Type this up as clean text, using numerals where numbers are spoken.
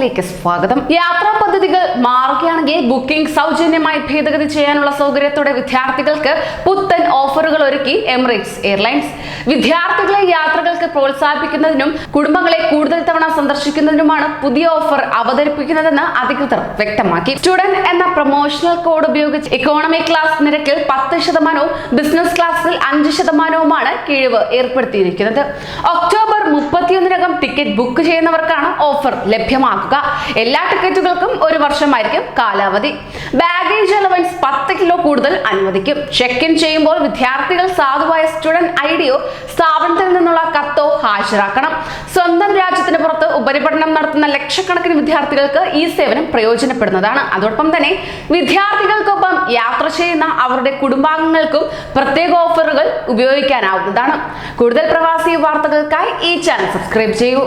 വാർത്തകളിലേക്ക് സ്വാഗതം. യാത്രാ പദ്ധതികൾ മാറുകയാണെങ്കിൽ ബുക്കിംഗ് സൗജന്യമായി ഭേദഗതി ചെയ്യാനുള്ള സൗകര്യത്തോടെ വിദ്യാർത്ഥികൾക്ക് പുത്തൻ ഓഫറുകൾ ഒരുക്കി എമിറേറ്റ്സ് എയർലൈൻസ്. വിദ്യാർത്ഥികളെ യാത്രകൾക്ക് പ്രോത്സാഹിപ്പിക്കുന്നതിനും കുടുംബങ്ങളെ കൂടുതൽ തവണ സന്ദർശിക്കുന്നതിനുമാണ് പുതിയ ഓഫർ അവതരിപ്പിക്കുന്നതെന്ന് അധികൃതർ വ്യക്തമാക്കി. സ്റ്റുഡന്റ് എന്ന പ്രൊമോഷണൽ കോഡ് ഉപയോഗിച്ച് ഇക്കോണമി ക്ലാസ് നിരക്കിൽ 10%, ബിസിനസ് ക്ലാസ്സിൽ 5%വുമാണ് കിഴിവ് ഏർപ്പെടുത്തിയിരിക്കുന്നത്. ഒക്ടോബർ 31-നകം ടിക്കറ്റ് ബുക്ക് ചെയ്യുന്നവർക്കാണ് ഓഫർ ലഭ്യമാക്കുക. എല്ലാ ടിക്കറ്റുകൾക്കും 1 വർഷമായിരിക്കും കാലാവധി. ബാഗേജ് അലവൻസ് 10 കിലോ കൂടുതൽ അനുവദിക്കും. ചെക്ക് ഇൻ ചെയ്യുമ്പോൾ വിദ്യാർത്ഥികൾ സാധുവായ സ്റ്റുഡന്റ് ഐഡിയോ സ്ഥാപനത്തിൽ നിന്നുള്ള കത്തോ ഹാജരാക്കണം. സ്വന്തം രാജ്യത്തിന് പുറത്ത് ഉപരിപഠനം നടത്തുന്ന ലക്ഷക്കണക്കിന് വിദ്യാർത്ഥികൾക്ക് ഈ സേവനം പ്രയോജനപ്പെടുന്നതാണ്. അതോടൊപ്പം തന്നെ വിദ്യാർത്ഥികൾക്കൊപ്പം യാത്ര ചെയ്യുന്ന അവരുടെ കുടുംബാംഗങ്ങൾക്കും പ്രത്യേക ഓഫറുകൾ ഉപയോഗിക്കാനാവുന്നതാണ്. കൂടുതൽ പ്രവാസി വാർത്തകൾക്കായി ഈ ചാനൽ സബ്സ്ക്രൈബ് ചെയ്യൂ.